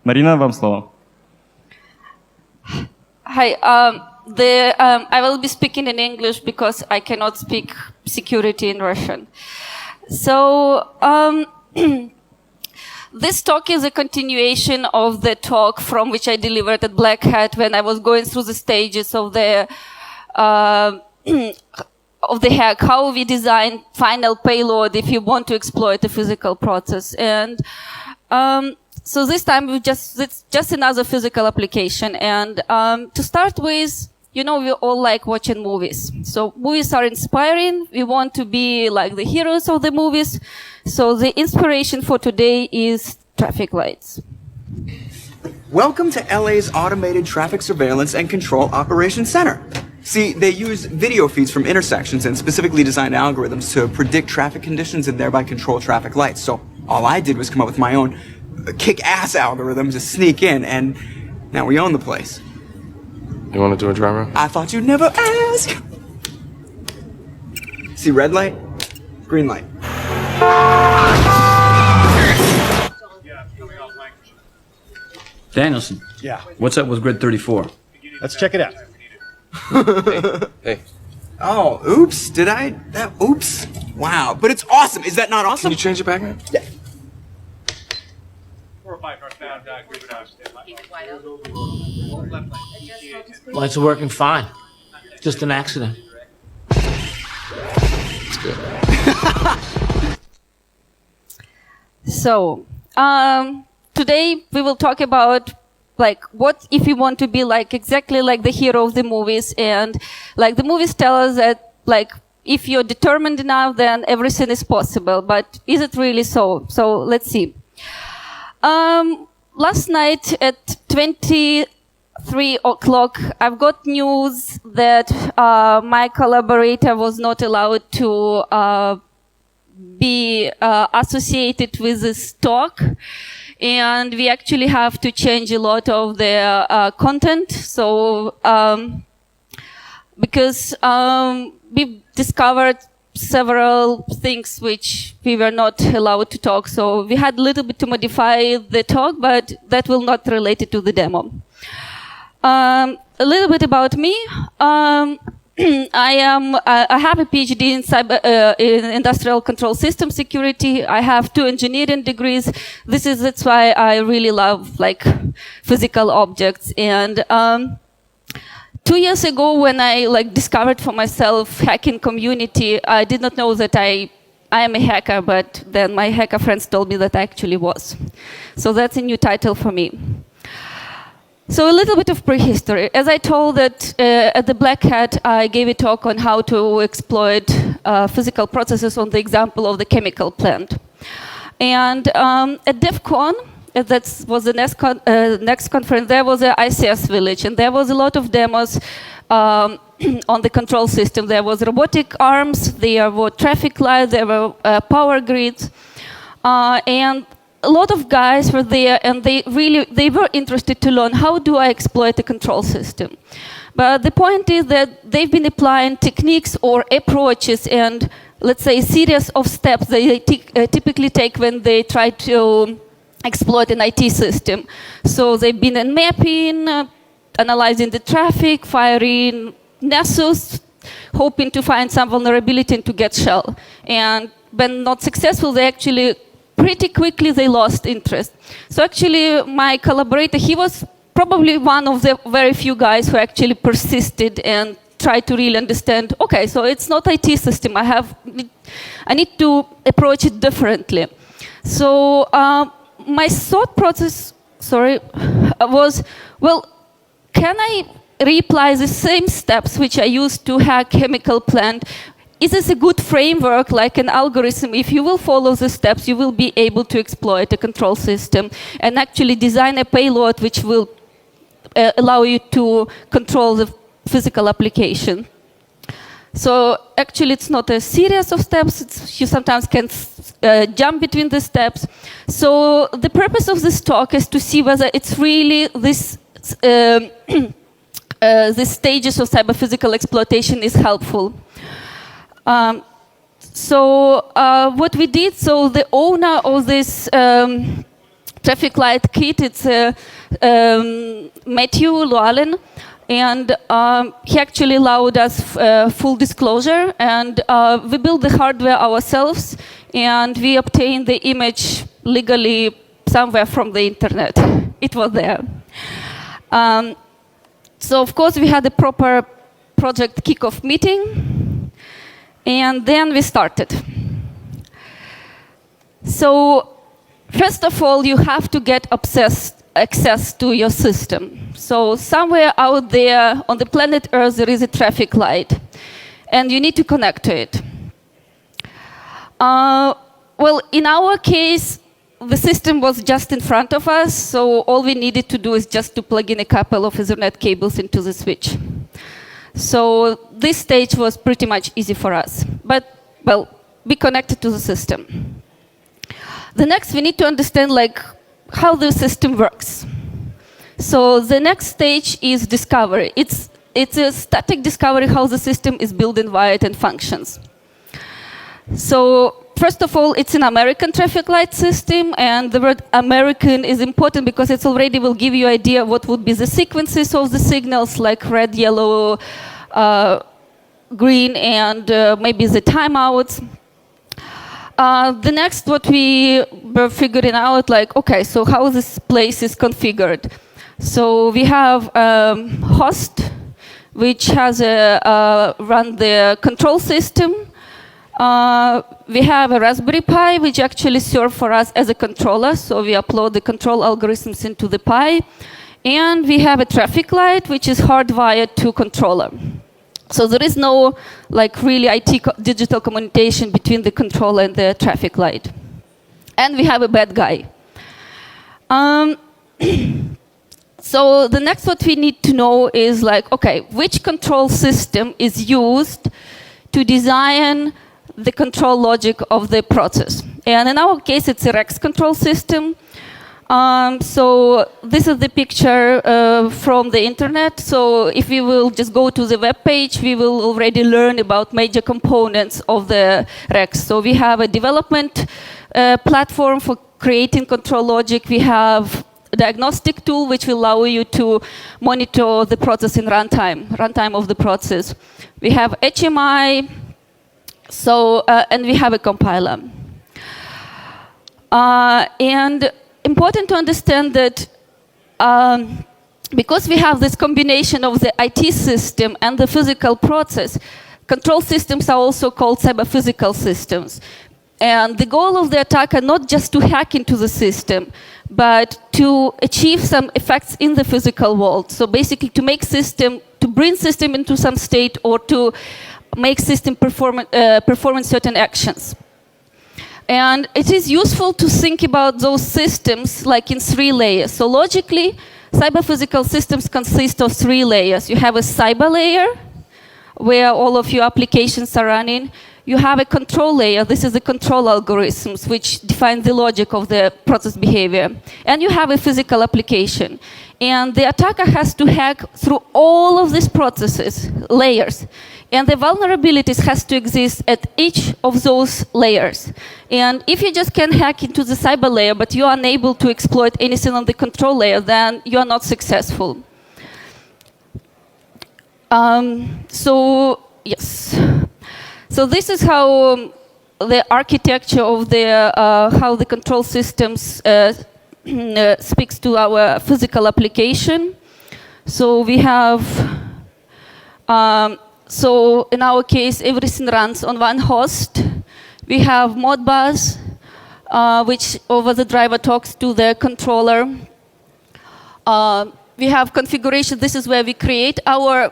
Marina, вам слово. Hi. I will be speaking in English because I cannot speak security in Russian. So this talk is a continuation of the talk from which I delivered at Black Hat when I was going through the stages of the hack, how we design final payload if you want to exploit a physical process. And so this time it's just another physical application. And to start with, you know, we all like watching movies. So movies are inspiring. We want to be like the heroes of the movies. So the inspiration for today is traffic lights. Welcome to LA's Automated Traffic Surveillance and Control Operations Center. See, they use video feeds from intersections and specifically designed algorithms to predict traffic conditions and thereby control traffic lights. So all I did was come up with my own kick-ass algorithm to sneak in, and now we own the place. You want to do a dry run? I thought you'd never ask. See red light, green light. Danielson. Yeah. What's up with grid 34? Let's check it out. Hey. Oh, oops, did I? Oops. Wow, but it's awesome. Is that not awesome? Can you change it back now? Yeah. 4 or 5 northbound, group it out. Lights are working fine. Just an accident. It's good. So, today we will talk about like what if you want to be like exactly like the hero of the movies, and like the movies tell us that like if you're determined enough then everything is possible, but is it really so? So let's see. Last night at 23 o'clock, I've got news that my collaborator was not allowed to be associated with this talk, and we actually have to change a lot of the content. So because we discovered several things which we were not allowed to talk, so we had a little bit to modify the talk, but that will not relate it to the demo. A little bit about me. I have a PhD in in industrial control system security. I have 2 engineering degrees. That's why I really love like physical objects. And 2 years ago, when I like discovered for myself hacking community, I did not know that I am a hacker, but then my hacker friends told me that I actually was. So that's a new title for me. So a little bit of prehistory. As I told that at the Black Hat, I gave a talk on how to exploit physical processes on the example of the chemical plant. And at DEF CON, that was the next conference, there was an ICS village, and there was a lot of demos on the control system. There was robotic arms, there were traffic lights, there were power grids, and a lot of guys were there, and they were interested to learn how do I exploit a control system. But the point is that they've been applying techniques or approaches and, let's say, a series of steps they typically take when they try to exploit an IT system. So they've been in mapping, analyzing the traffic, firing Nessus, hoping to find some vulnerability and to get shell. And when not successful, they actually pretty quickly they lost interest. So actually my collaborator, he was probably one of the very few guys who actually persisted and tried to really understand, okay, so it's not IT system, I need to approach it differently. So my thought process, was, well, can I reapply the same steps which I used to hack chemical plant? Is this a good framework, like an algorithm? If you will follow the steps, you will be able to exploit a control system and actually design a payload which will allow you to control the physical application. So actually, it's not a series of steps. You sometimes can jump between the steps. So the purpose of this talk is to see whether it's really this the stages of cyber-physical exploitation is helpful. So what we did, so the owner of this traffic light kit, it's Matthew Llewellyn, and he actually allowed us full disclosure, and we built the hardware ourselves, and we obtained the image legally somewhere from the internet. It was there. So of course we had a proper project kickoff meeting, and then we started. So first of all, you have to get access to your system. So somewhere out there on the planet Earth there is a traffic light, and you need to connect to it. Well, in our case, the system was just in front of us, so all we needed to do is just to plug in a couple of Ethernet cables into the switch. So this stage was pretty much easy for us. But, well, be connected to the system. The next, we need to understand how the system works. So the next stage is discovery. It's a static discovery how the system is built and wired and functions. So first of all, it's an American traffic light system, and the word American is important because it already will give you an idea what would be the sequences of the signals, like red, yellow, green, and maybe the timeouts. The next, what we were figuring out, okay, so how this place is configured. So we have host, which has run the control system. We have a Raspberry Pi, which actually serves for us as a controller. So we upload the control algorithms into the Pi. And we have a traffic light, which is hardwired to controller. So there is no really IT digital communication between the controller and the traffic light. And we have a bad guy. So the next what we need to know is okay, which control system is used to design the control logic of the process. And in our case, it's a REX control system. So this is the picture from the internet. So if we will just go to the web page, we will already learn about major components of the REX. So we have a development platform for creating control logic. We have a diagnostic tool which will allow you to monitor the process in runtime of the process. We have HMI. So, and we have a compiler. And important to understand that because we have this combination of the IT system and the physical process, control systems are also called cyber-physical systems. And the goal of the attacker not just to hack into the system, but to achieve some effects in the physical world. So basically to make system, to bring system into some state or to make system performing certain actions. And it is useful to think about those systems in 3 layers. So logically, cyber-physical systems consist of 3 layers. You have a cyber layer, where all of your applications are running. You have a control layer. This is the control algorithms, which define the logic of the process behavior. And you have a physical application. And the attacker has to hack through all of these processes, layers. And the vulnerabilities has to exist at each of those layers. And if you just can hack into the cyber layer, but you are unable to exploit anything on the control layer, then you are not successful. So, yes. So this is how the architecture of the, how the control systems speaks to our physical application. So we have, so in our case, everything runs on one host. We have Modbus, which over the driver talks to the controller. We have configuration. This is where we create our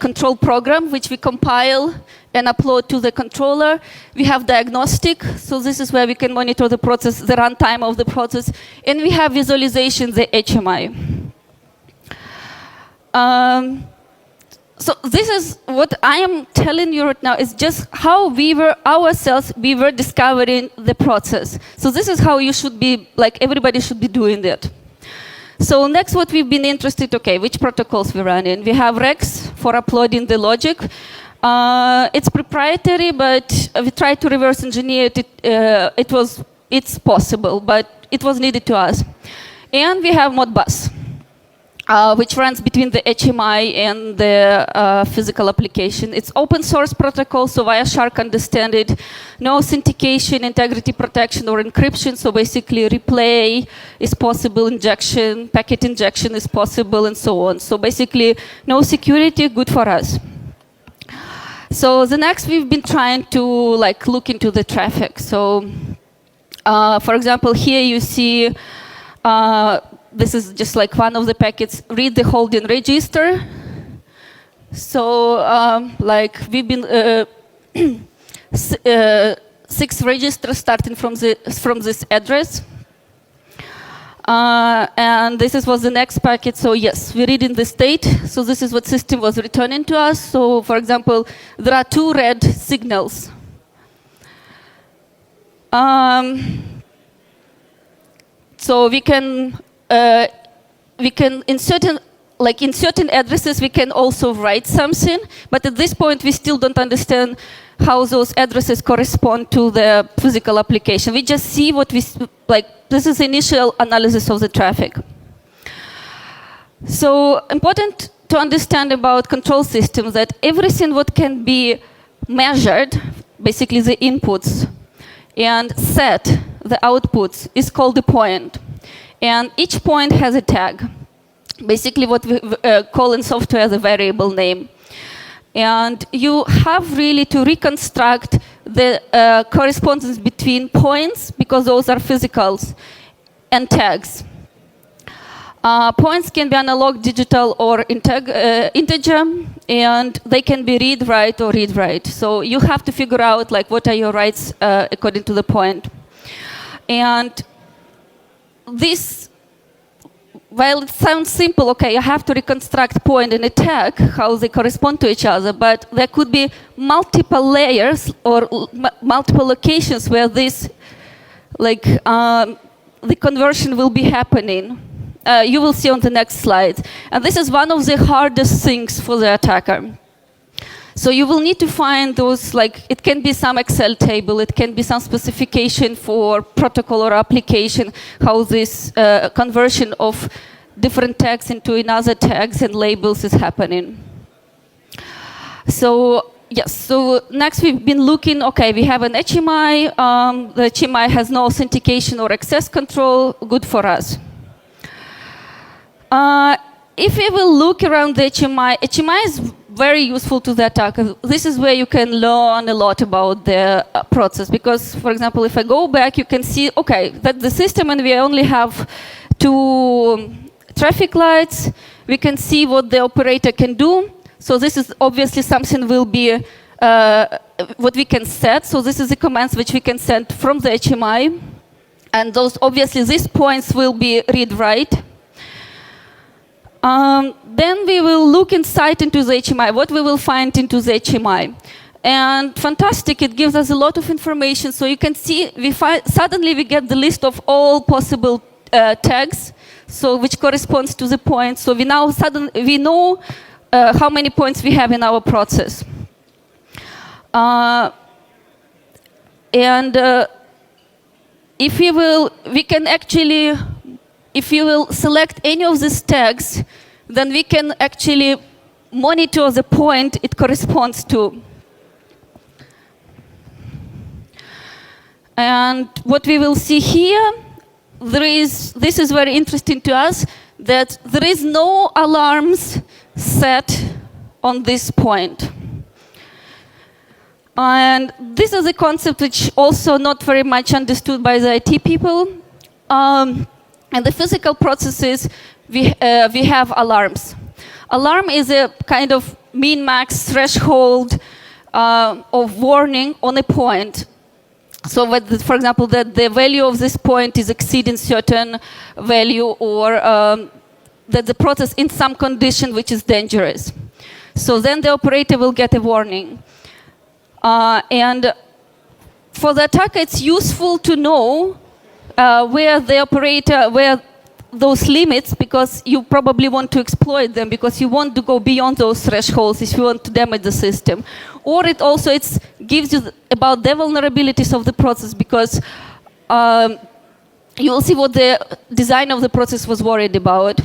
control program, which we compile and upload to the controller. We have diagnostic. So this is where we can monitor the process, the runtime of the process. And we have visualization, the HMI. So this is what I am telling you right now is just how we were discovering the process. So this is how you should be, everybody should be doing that. So next what we've been interested, okay, which protocols we run in. We have REX for uploading the logic. It's proprietary, but we tried to reverse engineer it. It's possible, but it was needed to us. And we have Modbus, which runs between the HMI and the physical application. It's open source protocol, so Wireshark understand it. No authentication, integrity protection, or encryption. So basically, replay is possible, injection, packet injection is possible, and so on. So basically, no security, good for us. So the next, we've been trying to look into the traffic. So, for example, here you see. This is just one of the packets, read the holding register. So we've been 6 registers starting from this address. And this was the next packet. So yes, we read in the state. So this is what system was returning to us. So for example, there are 2 red signals. So we can in certain addresses we can also write something, but at this point we still don't understand how those addresses correspond to the physical application. We just see what we This is the initial analysis of the traffic. So important to understand about control systems that everything what can be measured, basically the inputs, and set the outputs is called a point. And each point has a tag, basically what we call in software the variable name. And you have really to reconstruct the correspondence between points, because those are physicals, and tags. Points can be analog, digital, or integer, and they can be read, write, or read, write. So you have to figure out what are your rights according to the point. And this, while it sounds simple, okay, you have to reconstruct point and a tag, how they correspond to each other, but there could be multiple layers or multiple locations where this, the conversion will be happening. You will see on the next slide. And this is one of the hardest things for the attacker. So you will need to find those, it can be some Excel table, it can be some specification for protocol or application, how this conversion of different tags into another tags and labels is happening. So, yes, so next we've been looking, okay, we have an HMI, the HMI has no authentication or access control, good for us. If we will look around the HMI, HMI is very useful to the attacker. This is where you can learn a lot about the process. Because, for example, if I go back, you can see, okay, that the system, and we only have 2 traffic lights. We can see what the operator can do. So this is obviously something will be what we can set. So this is the commands which we can send from the HMI. And those, obviously, these points will be read-write. Then we will look inside into the HMI, what we will find into the HMI. And fantastic, it gives us a lot of information. So you can see, suddenly we get the list of all possible tags, so which corresponds to the points. So we now we know how many points we have in our process. If you will, we can actually, if you will select any of these tags, then we can actually monitor the point it corresponds to. And what we will see here, this is very interesting to us, that there is no alarms set on this point. And this is a concept which also not very much understood by the IT people. And the physical processes, we have alarms. Alarm is a kind of min-max threshold of warning on a point. So, for example, that the value of this point is exceeding certain value, or that the process in some condition which is dangerous. So then the operator will get a warning. And for the attacker, it's useful to know where the operator, where those limits because you probably want to exploit them, because you want to go beyond those thresholds if you want to damage the system. Or it also gives you about the vulnerabilities of the process, because you will see what the design of the process was worried about.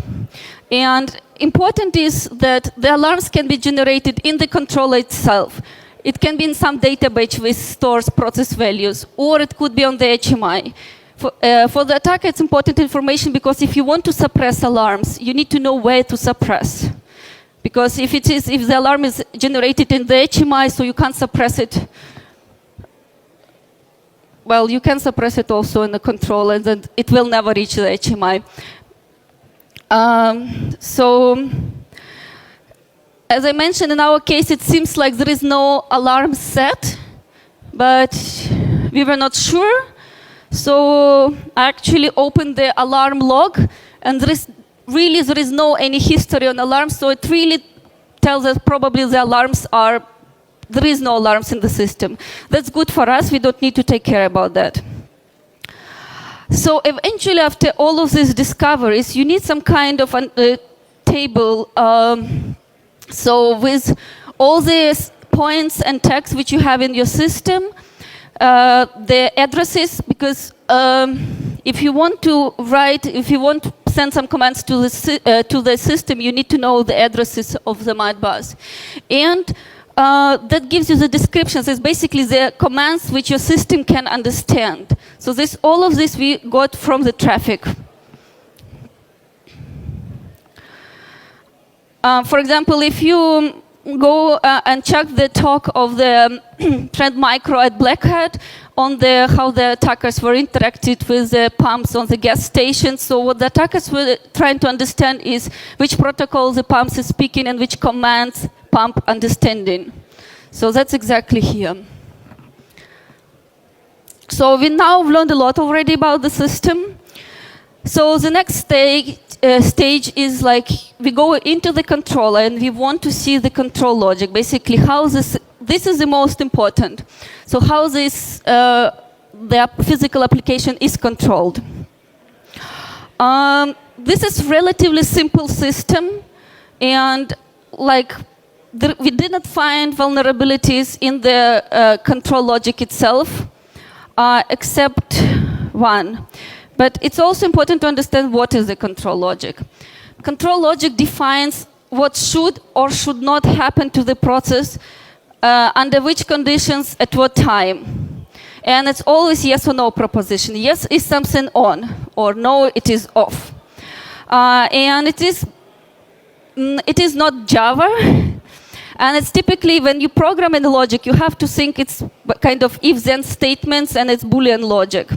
And important is that the alarms can be generated in the controller itself. It can be in some database which stores process values, or it could be on the HMI. For the attacker, it's important information, because if you want to suppress alarms, you need to know where to suppress. Because if the alarm is generated in the HMI, so you can't suppress it. Well, you can suppress it also in the controller, and then it will never reach the HMI. So, as I mentioned, in our case, it seems like there is no alarm set, but we were not sure. So I actually opened the alarm log, and there is no any history on alarms. So it really tells us probably there is no alarms in the system. That's good for us. We don't need to take care about that. So eventually, after all of these discoveries, you need some kind of a table. So with all the points and tags which you have in your system, the addresses, because if you want to send some commands to the system, you need to know the addresses of the Modbus. And that gives you the descriptions. It's basically the commands which your system can understand. So all of this we got from the traffic. For example, if you go and check the talk of the Trend Micro at Black Hat on how the attackers were interacted with the pumps on the gas station. So what the attackers were trying to understand is which protocol the pumps is speaking and which commands pump understanding. So that's exactly here. So we now learned a lot already about the system. So the next stage is like we go into the controller and we want to see the control logic. Basically, how this is the most important. So how the physical application is controlled. This is relatively simple system, and we did not find vulnerabilities in the control logic itself, except one. But it's also important to understand what is the control logic. Control logic defines what should or should not happen to the process, under which conditions, at what time. And it's always yes or no proposition. Yes is something on, or no, it is off. And it is not Java. And it's typically, when you program in the logic, you have to think it's kind of if-then statements, and it's Boolean logic.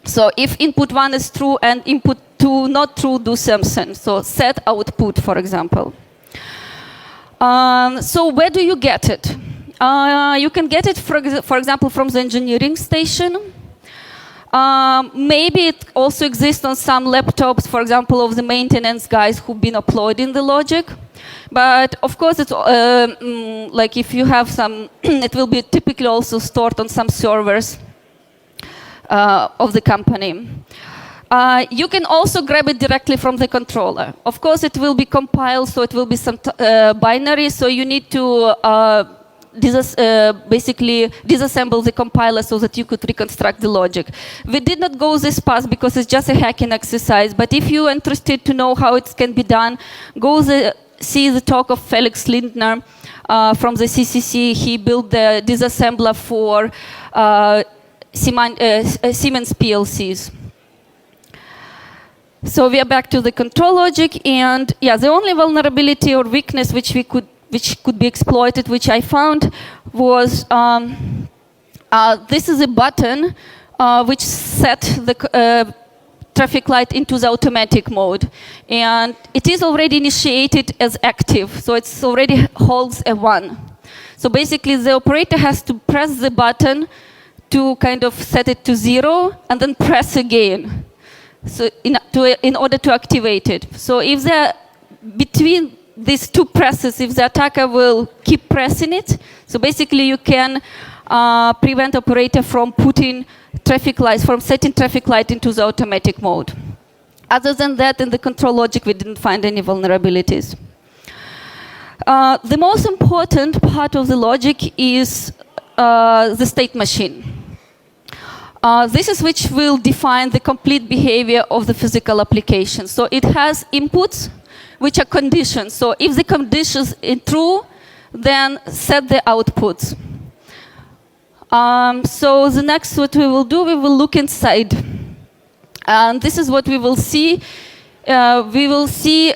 So if input 1 is true and input 2 not true, do something. So set output, for example. So where do you get it? You can get it, for example, from the engineering station. Maybe it also exists on some laptops, for example, of the maintenance guys who've been uploading the logic. But of course, it's like if you have some, it will be typically also stored on some servers of the company. You can also grab it directly from the controller. Of course, it will be compiled, so it will be some binary, so you need to basically disassemble the compiler so that you could reconstruct the logic. We did not go this path because it's just a hacking exercise, but if you're interested to know how it can be done, see the talk of Felix Lindner from the CCC. He built the disassembler for Siemens PLCs. So we are back to the control logic, and yeah, the only vulnerability or weakness which could be exploited, which I found, was this is a button which set the traffic light into the automatic mode, and it is already initiated as active, so it already holds a 1. So basically, the operator has to press the button to kind of set it to 0, and then press again, so in order to activate it. So if between these two presses, if the attacker will keep pressing it, so basically you can prevent operator from putting traffic lights, from setting traffic light into the automatic mode. Other than that, in the control logic, we didn't find any vulnerabilities. The most important part of the logic is the state machine. This is which will define the complete behavior of the physical application. So it has inputs, which are conditions. So if the conditions are true, then set the outputs. So the next what we will do, we will look inside. And this is what we will see. We will see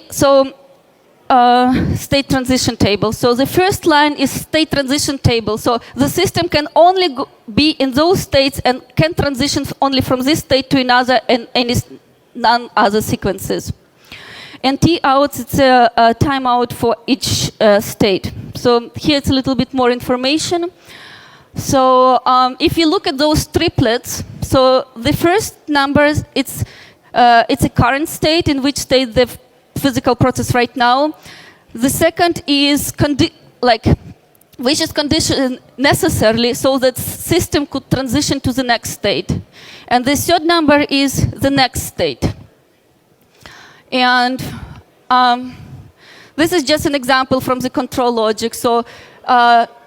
state transition table. So the first line is state transition table. So the system can only be in those states and can transition only from this state to another and none other sequences. And T-outs, it's a timeout for each state. So here it's a little bit more information. So if you look at those triplets, so the first numbers, it's a current state, in which state the physical process right now. The second is which is conditioned necessarily so that system could transition to the next state. And the third number is the next state. And this is just an example from the control logic. So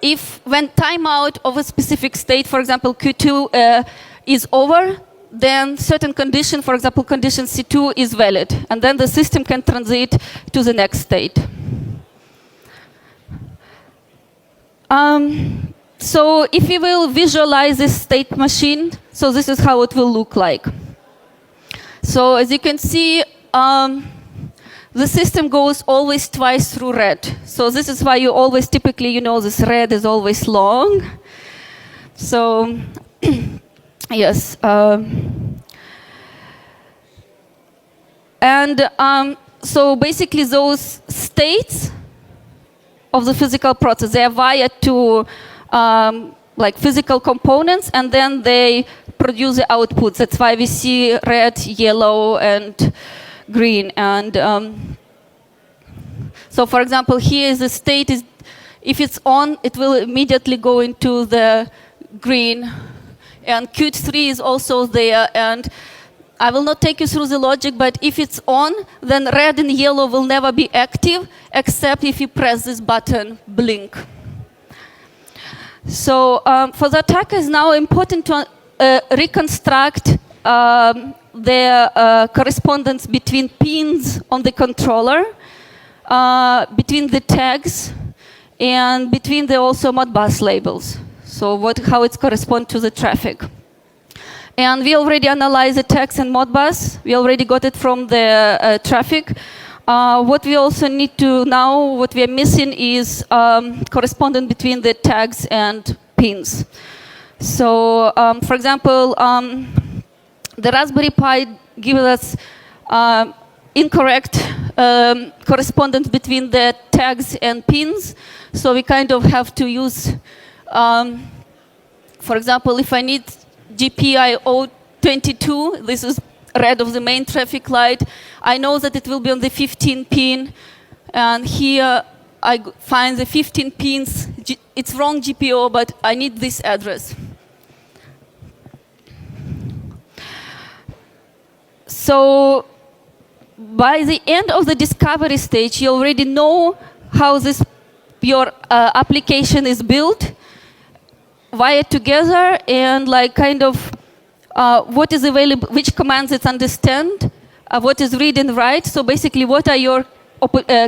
if when timeout of a specific state, for example, Q2 is over, then certain condition, for example, condition C2 is valid. And then the system can transit to the next state. So if you will visualize this state machine, so this is how it will look like. So as you can see, the system goes always twice through red. So this is why you always typically, this red is always long. So yes. So basically those states of the physical process, they are wired to physical components, and then they produce the outputs. That's why we see red, yellow, and green. And so for example, here is the state, if it's on, it will immediately go into the green. And Q3 is also there. And I will not take you through the logic, but if it's on, then red and yellow will never be active, except if you press this button, blink. So for the attacker, it's now important to reconstruct the correspondence between pins on the controller, between the tags, and between the also Modbus labels. So how it corresponds to the traffic. And we already analyzed the tags and Modbus. We already got it from the traffic. What we also need to now, what we are missing is correspondence between the tags and pins. So, for example, the Raspberry Pi gives us incorrect correspondence between the tags and pins. So we kind of have to use, for example, if I need GPIO 22, this is red of the main traffic light. I know that it will be on the 15 pin, and here I find the 15 pins. It's wrong GPO, but I need this address. So by the end of the discovery stage, you already know how your application is built, wired together, and what is available, which commands it understand, what is read and write. So basically, what are your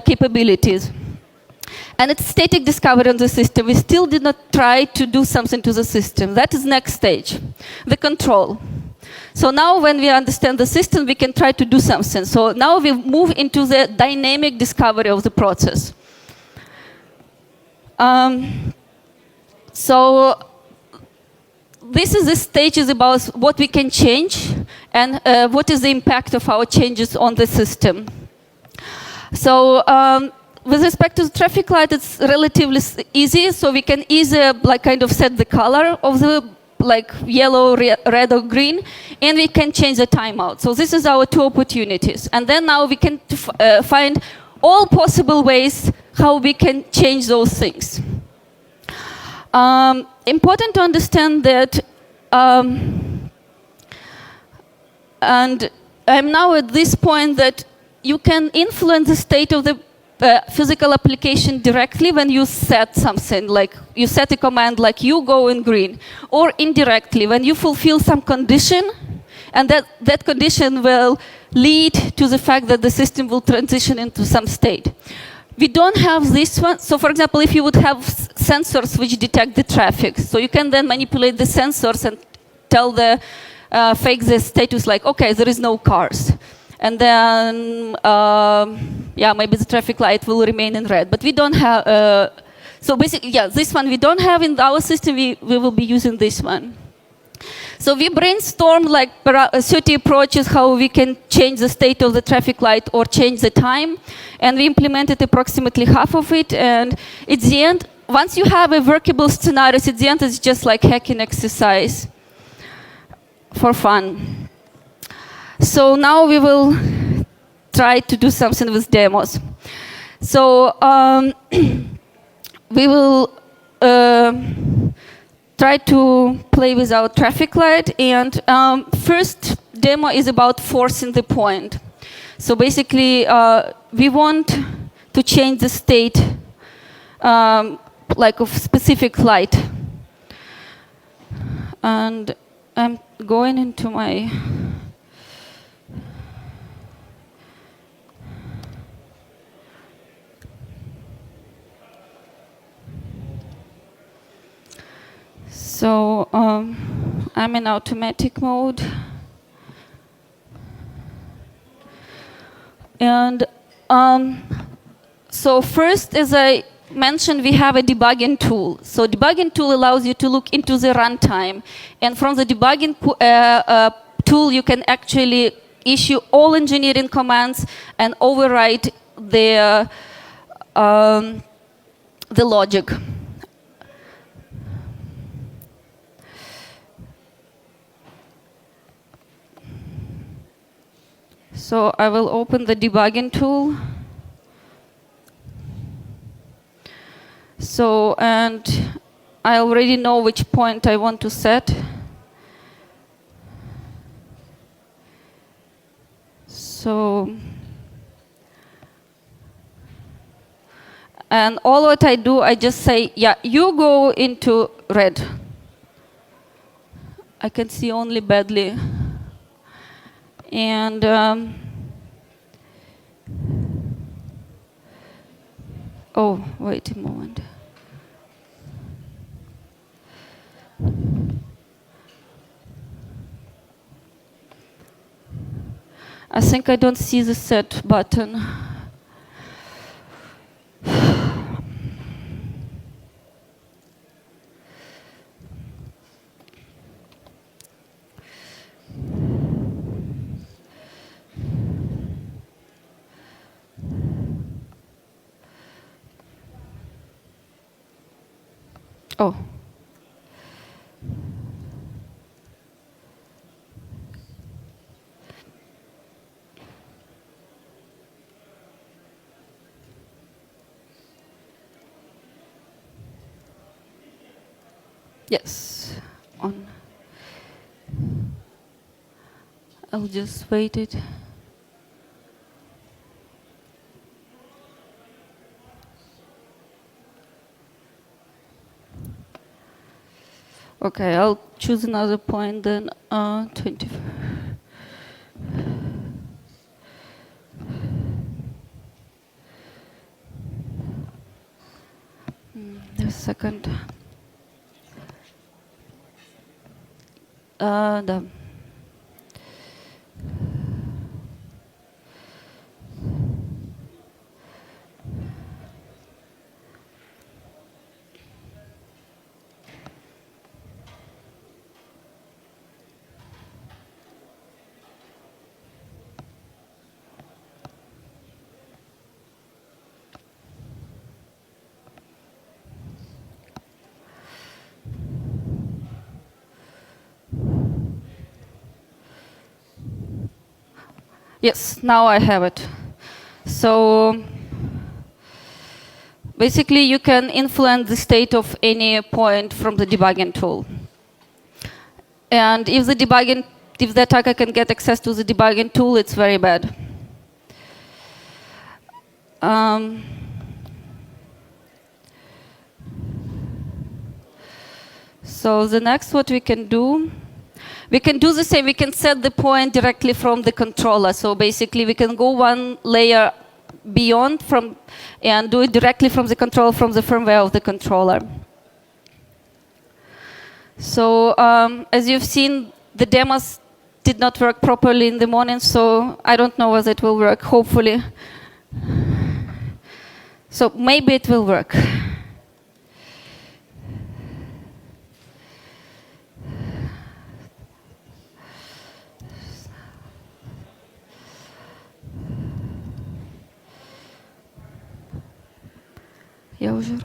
capabilities? And it's static discovery on the system. We still did not try to do something to the system. That is next stage, the control. So now when we understand the system, we can try to do something. So now we move into the dynamic discovery of the process. So this is the stages about what we can change and what is the impact of our changes on the system. So with respect to the traffic light, it's relatively easy. So we can easily set the color of the yellow, red, or green, and we can change the timeout. So this is our two opportunities. And then now we can find all possible ways how we can change those things. Important to understand that, I'm now at this point that you can influence the state of the physical application directly when you set something, like you set a command like you go in green, or indirectly when you fulfill some condition, and that condition will lead to the fact that the system will transition into some state. We don't have this one. So for example, if you would have sensors which detect the traffic, so you can then manipulate the sensors and tell the fake the status like, okay, there is no cars. And then, yeah, maybe the traffic light will remain in red. But we don't have, so basically, yeah, this one we don't have in our system, we will be using this one. So we brainstormed like 30 approaches how we can change the state of the traffic light or change the time. And we implemented approximately half of it. And at the end, once you have a workable scenario, at the end it's just like hacking exercise for fun. So now we will try to do something with demos. So we will try to play with our traffic light. And first demo is about forcing the point. So basically, we want to change the state like of specific light. And I'm going into my... So I'm in automatic mode. And so first, as I mentioned, we have a debugging tool. So debugging tool allows you to look into the runtime. And from the debugging tool, you can actually issue all engineering commands and override the logic. So I will open the debugging tool. So, and I already know which point I want to set. So, and all what I do, I just say, yeah, you go into red. I can see only badly. And oh, wait a moment. I think I don't see the set button. Oh. Yes, on. I'll just wait it. Okay, I'll choose another point then, 24. A second. Да. Yes, now I have it. So basically you can influence the state of any point from the debugging tool. And if the debugging if the attacker can get access to the debugging tool, it's very bad. So the next, what we can do the same. We can set the point directly from the controller. So basically, we can go one layer beyond and do it directly from the controller, from the firmware of the controller. So as you've seen, the demos did not work properly in the morning, so I don't know whether it will work, hopefully. So maybe it will work. Я уже...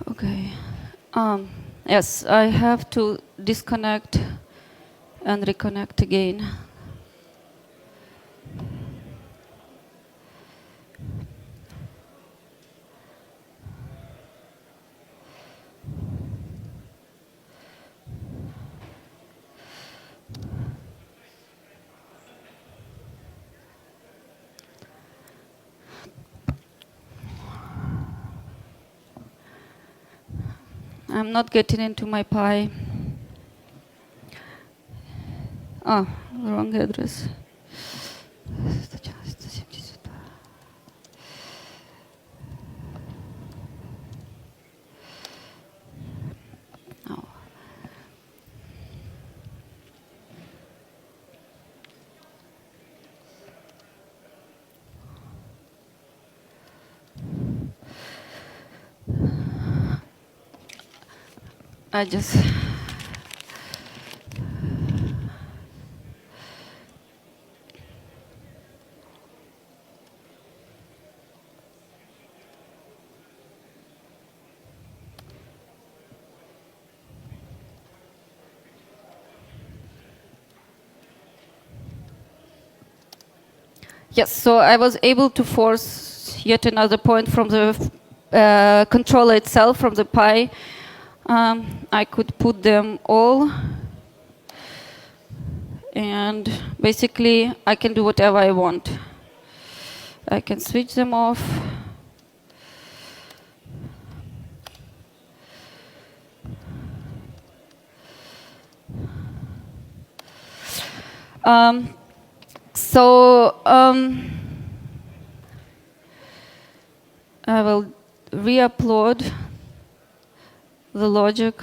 Okay. Yes, I have to disconnect and reconnect again. I'm not getting into my Pi. Oh, wrong address. Oh. I just... Yes, so I was able to force yet another point from the controller itself, from the Pi. I could put them all, and basically I can do whatever I want. I can switch them off. I will re-upload the logic.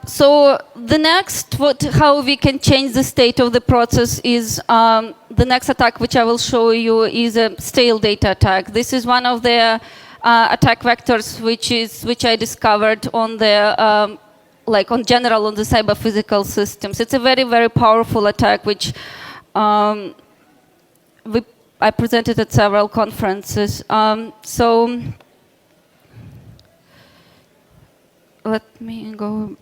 So the next, how we can change the state of the process is the next attack, which I will show you, is a stale data attack. This is one of the attack vectors which I discovered on the on general on the cyber physical systems. It's a very, very powerful attack which I presented at several conferences. So let me go.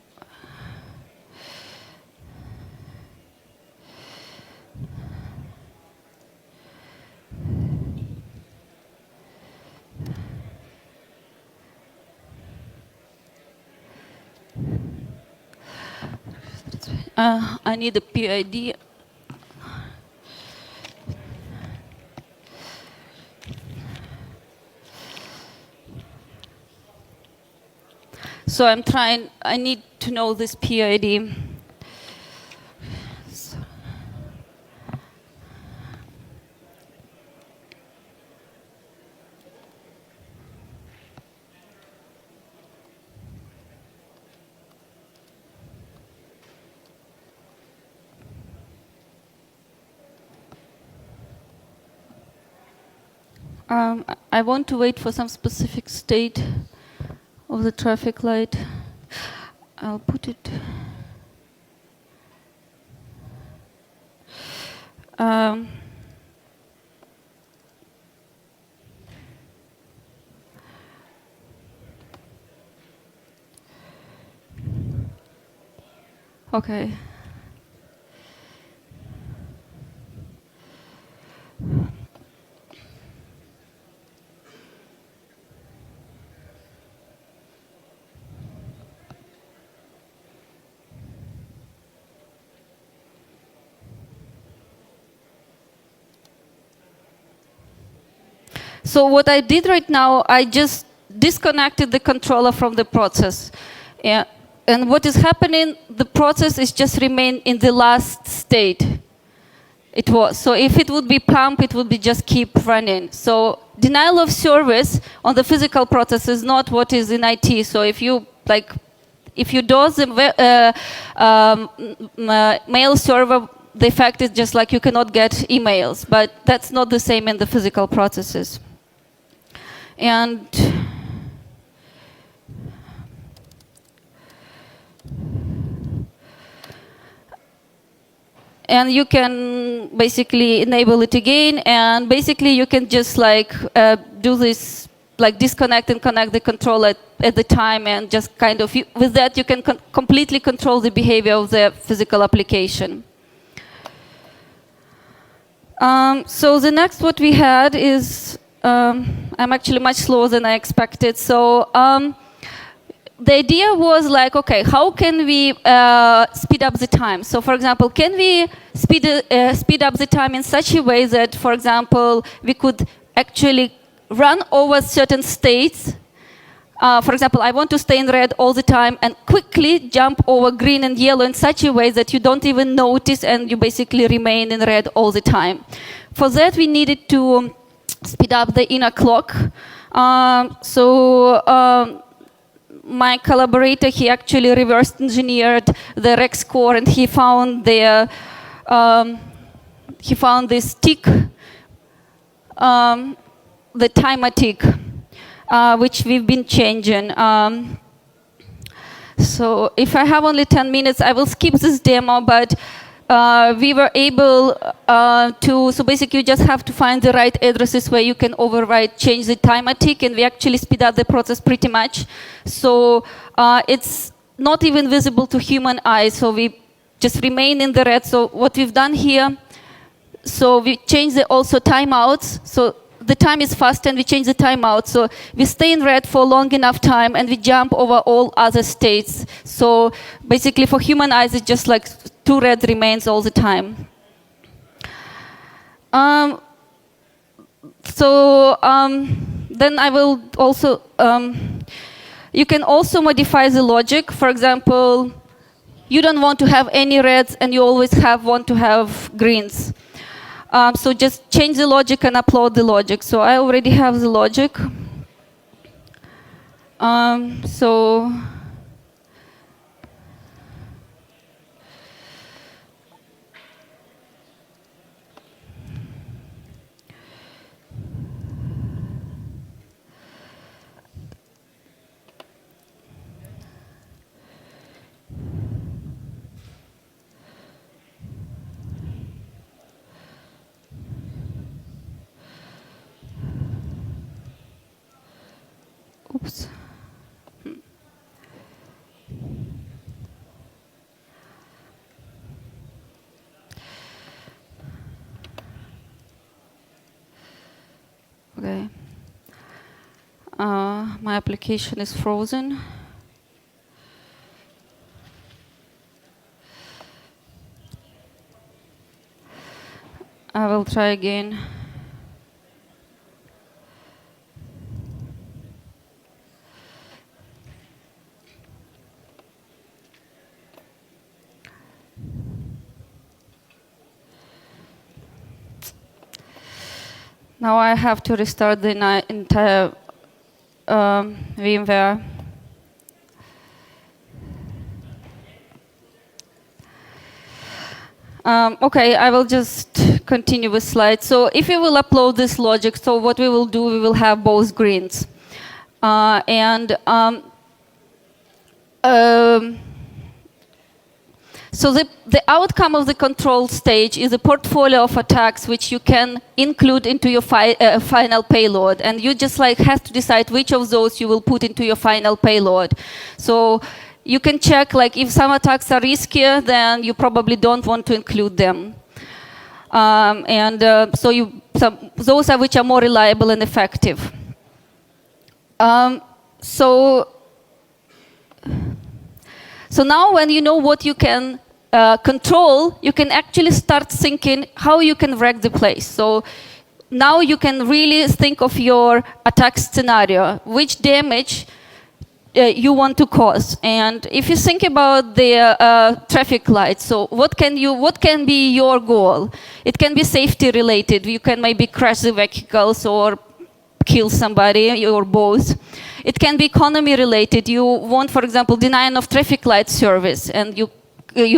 I need a PID. So I need to know this PID. I want to wait for some specific state of the traffic light. I'll put it. Okay. So what I did right now, I just disconnected the controller from the process. Yeah. And what is happening, the process is just remain in the last state it was. So if it would be pump, it would be just keep running. So denial of service on the physical process is not what is in IT. So if you DOS the mail server, the effect is just like you cannot get emails. But that's not the same in the physical processes. And you can basically enable it again, and basically you can just do this, disconnect and connect the controller at the time, and just kind of, with that you can completely control the behavior of the physical application. So the next what we had is, I'm actually much slower than I expected. So the idea was okay, how can we speed up the time? So for example, can we speed up the time in such a way that, for example, we could actually run over certain states. For example, I want to stay in red all the time and quickly jump over green and yellow in such a way that you don't even notice and you basically remain in red all the time. For that, we needed to speed up the inner clock. My collaborator, he actually reverse engineered the Rex core, and he found this tick, the timer tick, which we've been changing. So if I have only 10 minutes, I will skip this demo, but we were able so basically you just have to find the right addresses where you can override, change the timer tick, and we actually speed up the process pretty much. So it's not even visible to human eyes, so we just remain in the red. So what we've done here, so we change also timeouts. So the time is fast and we change the timeout. So we stay in red for long enough time and we jump over all other states. So basically for human eyes, it's just like 2 red remains all the time. Then I will also, you can also modify the logic. For example, you don't want to have any reds and you always want to have greens. So just change the logic and upload the logic. So I already have the logic. Oops. Okay. My application is frozen. I will try again. Now I have to restart the entire VMware. Okay, I will just continue with slides. So if we will upload this logic, so what we will do, we will have both greens. So the outcome of the control stage is a portfolio of attacks which you can include into your final payload. And you just like have to decide which of those you will put into your final payload. So you can check like if some attacks are riskier, then you probably don't want to include them. Those are which are more reliable and effective. So now when you know what you can control, you can actually start thinking how you can wreck the place. So now you can really think of your attack scenario, which damage you want to cause. And if you think about the traffic lights, so what can be your goal? It can be safety related. You can maybe crash the vehicles or kill somebody or both. It can be economy related. You want, for example, denying of traffic light service, and you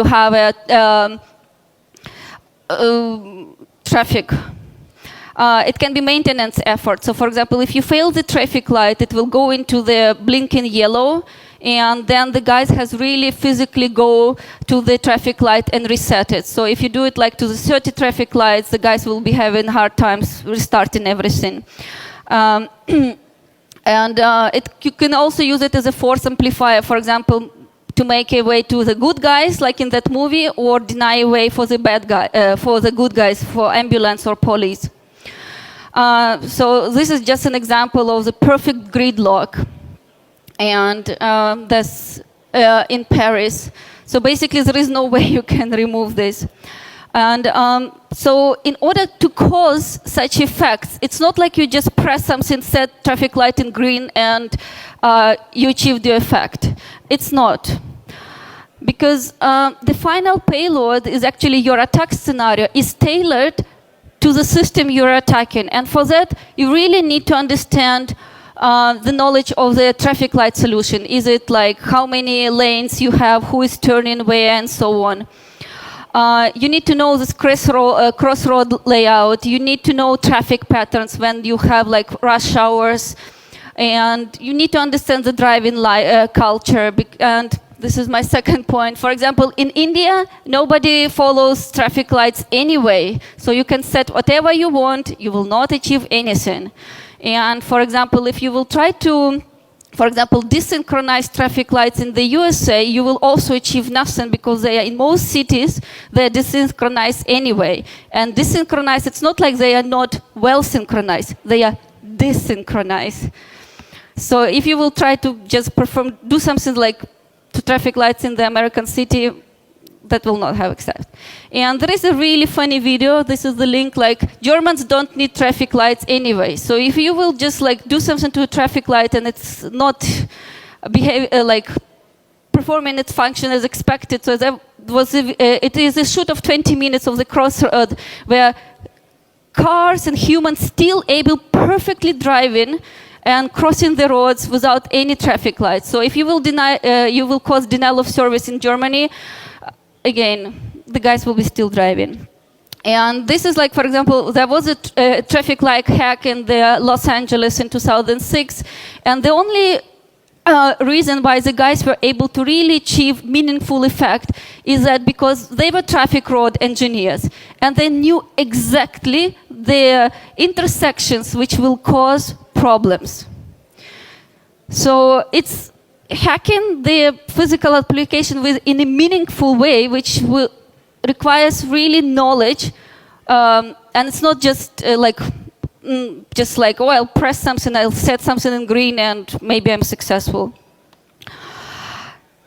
have a traffic. It can be maintenance effort. So, for example, if you fail the traffic light, it will go into the blinking yellow, and then the guys has really physically go to the traffic light and reset it. So if you do it like to the 30 traffic lights, the guys will be having hard times restarting everything. You can also use it as a force amplifier, for example, to make a way to the good guys, like in that movie, or deny a way for the bad guy, for the good guys, for ambulance or police. So this is just an example of the perfect gridlock, and that's in Paris. So basically, there is no way you can remove this. And so in order to cause such effects, it's not like you just press something, set traffic light in green, and you achieve the effect. It's not. Because the final payload is actually your attack scenario is tailored to the system you're attacking. And for that, you really need to understand the knowledge of the traffic light solution. Is it like how many lanes you have, who is turning where, and so on. You need to know this crossroad layout. You need to know traffic patterns when you have like rush hours. And you need to understand the driving culture. And this is my second point. For example, in India, nobody follows traffic lights anyway. So you can set whatever you want. You will not achieve anything. And for example, if you will try to, for example, desynchronize traffic lights in the USA, you will also achieve nothing because they are in most cities, they're desynchronized anyway. And desynchronized, it's not like they are not well synchronized, they are desynchronized. So if you will try to just do something like to traffic lights in the American city, that will not have accept. And there is a really funny video. This is the link, like Germans don't need traffic lights anyway. So if you will just like do something to a traffic light and it's not performing its function as expected, so that was it is a shoot of 20 minutes of the crossroad where cars and humans still able perfectly driving and crossing the roads without any traffic lights. So if you will you will cause denial of service in Germany, again, the guys will be still driving. And this is like, for example, there was a traffic light hack in Los Angeles in 2006. And the only reason why the guys were able to really achieve meaningful effect is that because they were traffic road engineers. And they knew exactly the intersections which will cause problems. So it's hacking the physical application in a meaningful way, which requires really knowledge, and it's not just oh, I'll press something, I'll set something in green, and maybe I'm successful.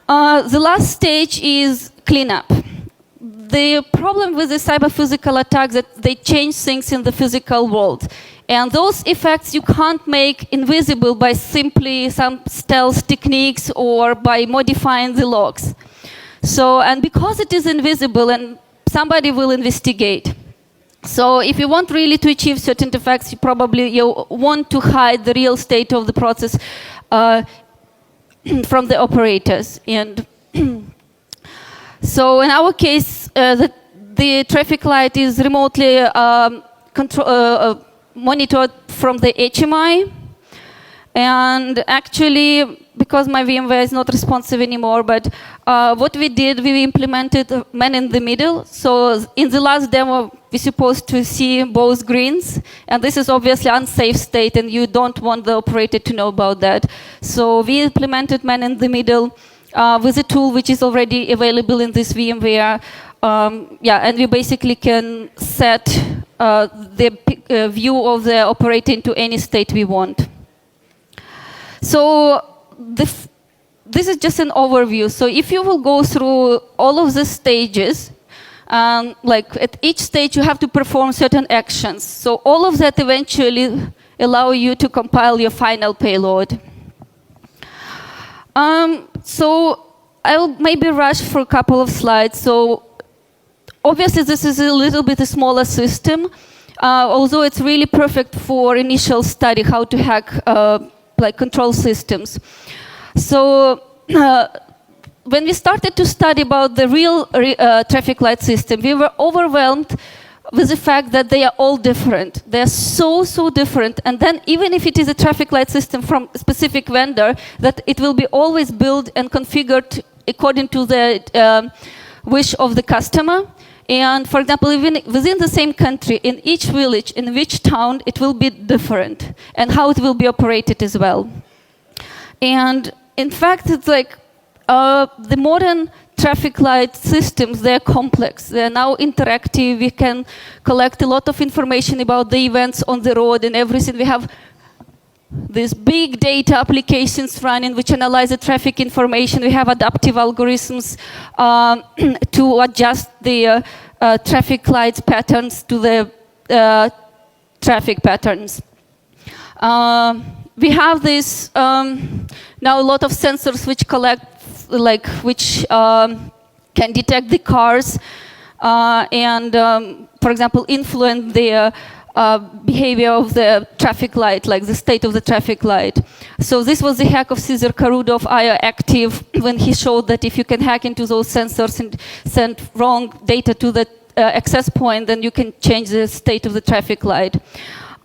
The last stage is cleanup. The problem with the cyber-physical attacks is that they change things in the physical world. And those effects you can't make invisible by simply some stealth techniques or by modifying the logs. So, and because it is invisible, and somebody will investigate. So if you want really to achieve certain effects, you want to hide the real state of the process from the operators. And so in our case, the traffic light is remotely monitored from the HMI, And actually, because my VMware is not responsive anymore, but what we did, we implemented man in the middle. So in the last demo, we're supposed to see both greens. And this is obviously unsafe state, and you don't want the operator to know about that. So we implemented man in the middle with a tool which is already available in this VMware. And we basically can set the view of the operator into any state we want. So this is just an overview. So if you will go through all of the stages, like at each stage you have to perform certain actions. So all of that eventually allow you to compile your final payload. So I'll maybe rush for a couple of slides. So obviously this is a little bit a smaller system, although it's really perfect for initial study how to hack like control systems. So when we started to study about the real traffic light system, we were overwhelmed with the fact that they are all different. They are so different. And then even if it is a traffic light system from a specific vendor, that it will be always built and configured according to the wish of the customer. And for example, even within the same country, in each village, in which town, it will be different, and how it will be operated as well. And in fact, it's like the modern traffic light systems, they're complex. They're now interactive. We can collect a lot of information about the events on the road and everything. We have these big data applications running which analyze the traffic information. We have adaptive algorithms to adjust the traffic lights patterns to the traffic patterns. We have this now a lot of sensors which collect, like which can detect the cars and, for example, influence the behavior of the traffic light, like the state of the traffic light. So this was the hack of Cesar Carudo of IO Active, when he showed that if you can hack into those sensors and send wrong data to the access point, then you can change the state of the traffic light.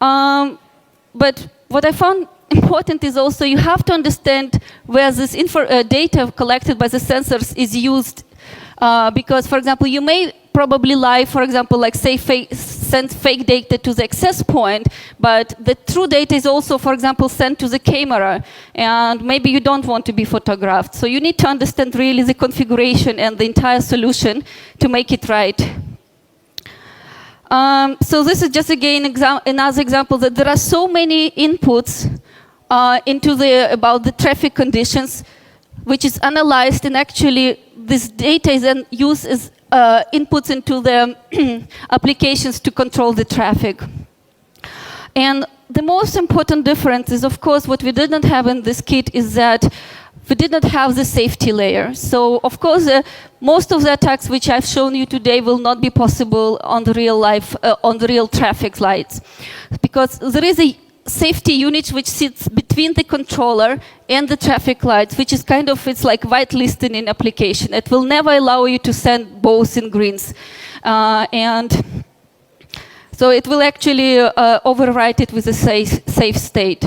But what I found important is also you have to understand where this data collected by the sensors is used. Because, for example, you may probably lie, for example, like say send fake data to the access point, but the true data is also, for example, sent to the camera, and maybe you don't want to be photographed. So you need to understand really the configuration and the entire solution to make it right. So this is just again another example that there are so many inputs into about the traffic conditions, which is analyzed, and actually this data is then used as inputs into the applications to control the traffic. And the most important difference is, of course, what we didn't have in this kit is that we didn't have the safety layer. So, of course, most of the attacks which I've shown you today will not be possible on the real life, on the real traffic lights, because there is a safety unit which sits between the controller and the traffic lights, which is kind of, it's like whitelisting in application. It will never allow you to send both in greens. And so it will actually overwrite it with a safe state.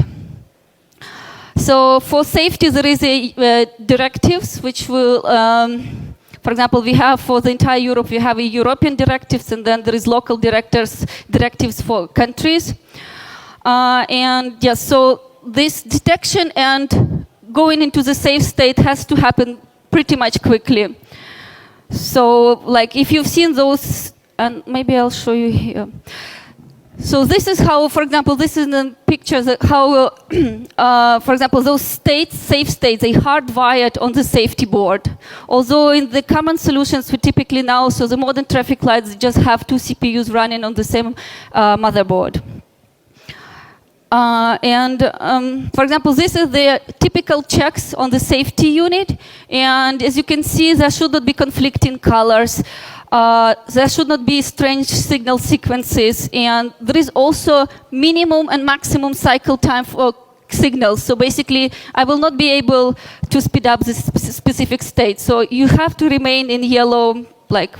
So for safety, there is a directives which will, for example, we have for the entire Europe, we have a European directives, and then there is local directives for countries. And yes, so this detection and going into the safe state has to happen pretty much quickly. So, like, if you've seen those, and maybe I'll show you here. So this is how, for example, this is the pictures how, for example, those states, safe states, they hardwired on the safety board. Although in the common solutions we typically now, so the modern traffic lights just have two CPUs running on the same motherboard. For example, this is the typical checks on the safety unit. And as you can see, there should not be conflicting colors. There should not be strange signal sequences. And there is also minimum and maximum cycle time for signals. So basically, I will not be able to speed up this specific state. So you have to remain in yellow, like.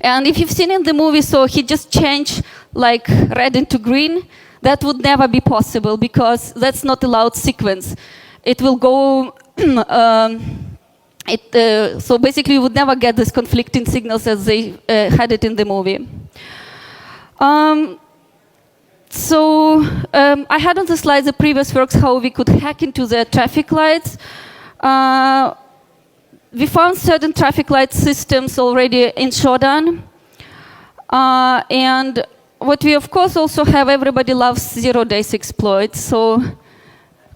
And if you've seen in the movie, so he just changed like red into green. that would never be possible because that's not allowed sequence. It will go. So basically, you would never get these conflicting signals as they had it in the movie. I had on the slide the previous works how we could hack into the traffic lights. We found certain traffic light systems already in Shodan. And what we of course also have, everybody loves 0 days exploits. So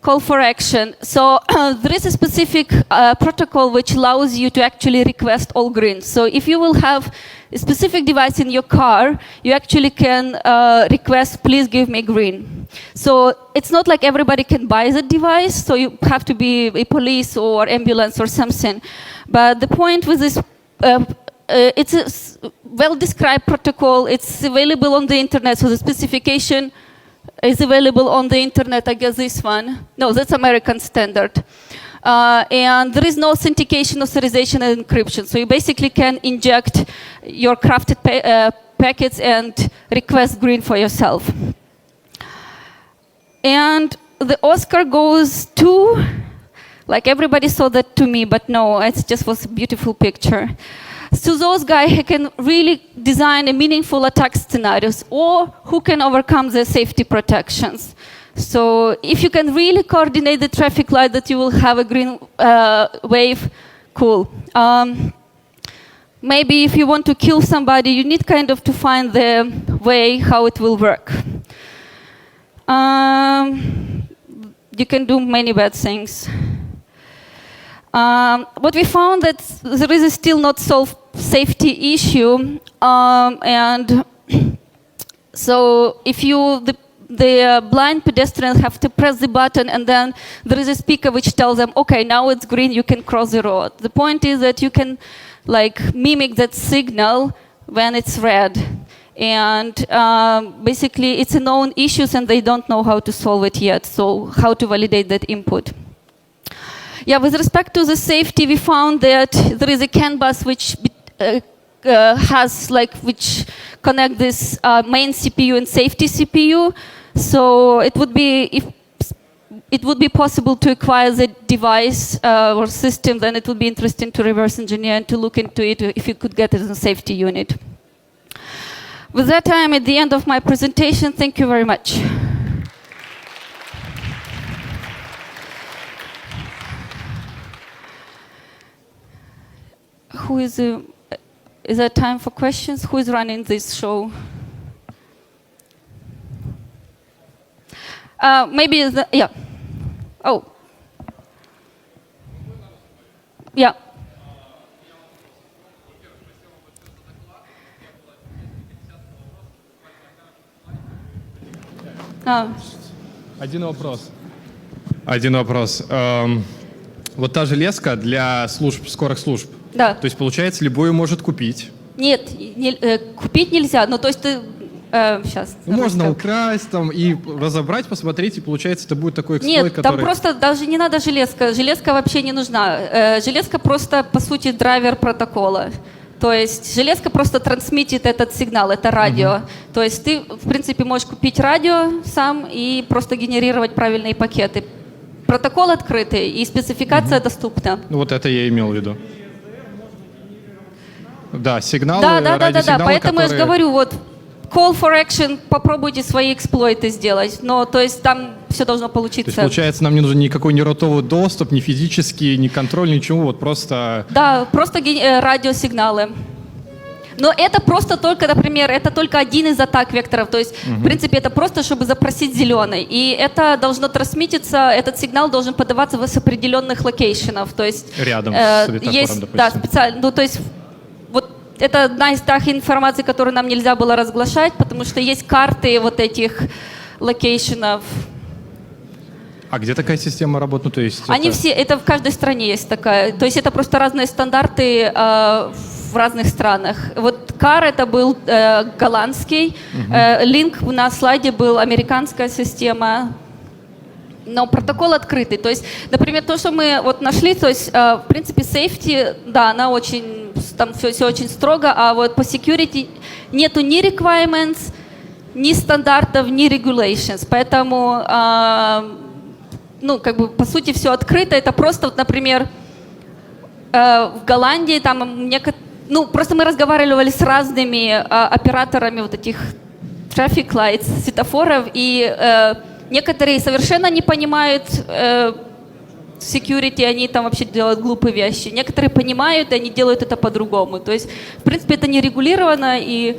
call for action. So there is a specific protocol which allows you to actually request all green. So if you will have a specific device in your car, you actually can request, please give me green. So it's not like everybody can buy the device, so you have to be a police or ambulance or something. But the point with this, it's a well-described protocol. It's available on the internet, so the specification is available on the internet. I guess this one. No, that's American standard. And there is no authentication, authorization, and encryption. So you basically can inject your crafted packets and request green for yourself. And the Oscar goes to, like everybody saw that to me, but no, it just was a beautiful picture. So those guys who can really design a meaningful attack scenarios or who can overcome the safety protections. So if you can really coordinate the traffic light that you will have a green wave, cool. Maybe if you want to kill somebody, you need kind of to find the way how it will work. You can do many bad things. What we found that there is still not solved safety issue, and so if you the blind pedestrians have to press the button, and then there is a speaker which tells them, okay, now it's green, you can cross the road. The point is that you can like mimic that signal when it's red, and basically it's a known issue and they don't know how to solve it yet. So how to validate that input? Yeah, with respect to the safety, we found that there is a CAN bus which has which connect this main CPU and safety CPU. So it would be possible to acquire the device or system. Then it would be interesting to reverse engineer and to look into it if you could get it as a safety unit. With that, I am at the end of my presentation. Thank you very much. Who is there time for questions? Who is running this show? Maybe, yeah. Oh. Yeah. Один вопрос. Вот та железка для служб, скорых служб. Да. То есть, получается, любой может купить. Нет, купить нельзя. Ну, то есть ты... сейчас. Можно украсть там и разобрать, посмотреть, и получается, это будет такой эксплойт, Нет, который... там просто даже не надо железка. Железка вообще не нужна. Железка просто, по сути, драйвер протокола. То есть железка просто трансмитит этот сигнал, это радио. То есть ты, в принципе, можешь купить радио сам и просто генерировать правильные пакеты. Протокол открытый и спецификация доступна. Ну вот это я имел в виду. Да, сигналы, Да. Поэтому которые... я же говорю, вот call for action, попробуйте свои эксплойты сделать. Но то есть там все должно получиться. То есть, получается, нам не нужен никакой ни ротовый доступ, ни физический, ни контроль, ничего, вот просто... Да, просто радиосигналы. Но это просто только, например, это только один из атак векторов. То есть, в принципе, это просто, чтобы запросить зеленый. И это должно трансмититься, этот сигнал должен подаваться с определенных локейшенов. То есть, рядом с светофором, есть, допустим. да, специально. Ну, то есть, вот это одна из тех информаций, которую нам нельзя было разглашать, потому что есть карты вот этих локейшенов. А где такая система работает? Ну, то есть Они все, это в каждой стране есть такая. То есть это просто разные стандарты в разных странах. Вот CAR это был голландский, Link на слайде был американская система. Но протокол открытый. То есть, например, то, что мы вот нашли, то есть, в принципе, safety, да, она очень, там все очень строго, а вот по security нету ни requirements, ни стандартов, ни regulations. Поэтому, по сути, все открыто. Это просто, вот, например, в Голландии там просто мы разговаривали с разными операторами вот этих traffic lights, светофоров, и некоторые совершенно не понимают security, они там вообще делают глупые вещи. Некоторые понимают, и они делают это по-другому. То есть, в принципе, это не регулировано и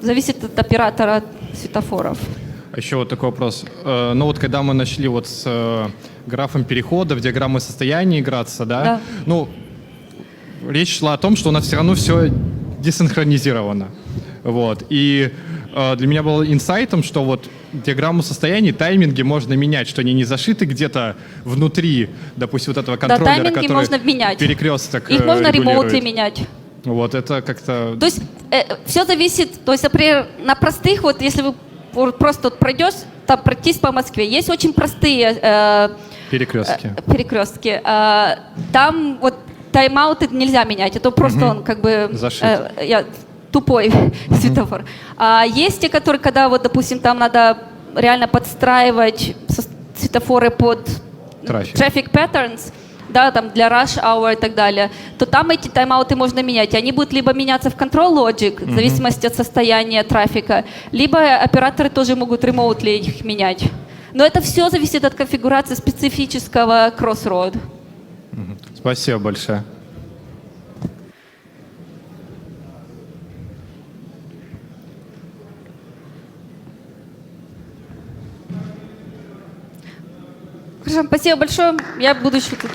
зависит от оператора светофоров. А еще вот такой вопрос. Ну вот когда мы начали вот с графом переходов, диаграммой состояния играться, да? Ну, речь шла о том, что у нас все равно все десинхронизировано. Вот. И для меня было инсайтом, что вот диаграмму состояний, тайминги можно менять, что они не зашиты где-то внутри, допустим, вот этого контроллера, тайминги который можно менять. перекресток Их можно регулирует. ремоутли менять. Вот это как-то... То есть все зависит, то есть, например, на простых, вот если вы просто вот пройдешь, там пройтись по Москве, есть очень простые перекрестки. Там вот тайм-ауты нельзя менять, это просто он как бы... Зашит. Тупой светофор. А есть те, которые, когда, вот, допустим, там надо реально подстраивать светофоры под traffic patterns, да, там для rush hour и так далее, то там эти тайм-ауты можно менять. Они будут либо меняться в control logic, в зависимости от состояния трафика, либо операторы тоже могут ремоутли их менять. Но это все зависит от конфигурации специфического crossroad. Спасибо большое. Хорошо, спасибо большое. Я буду еще тут.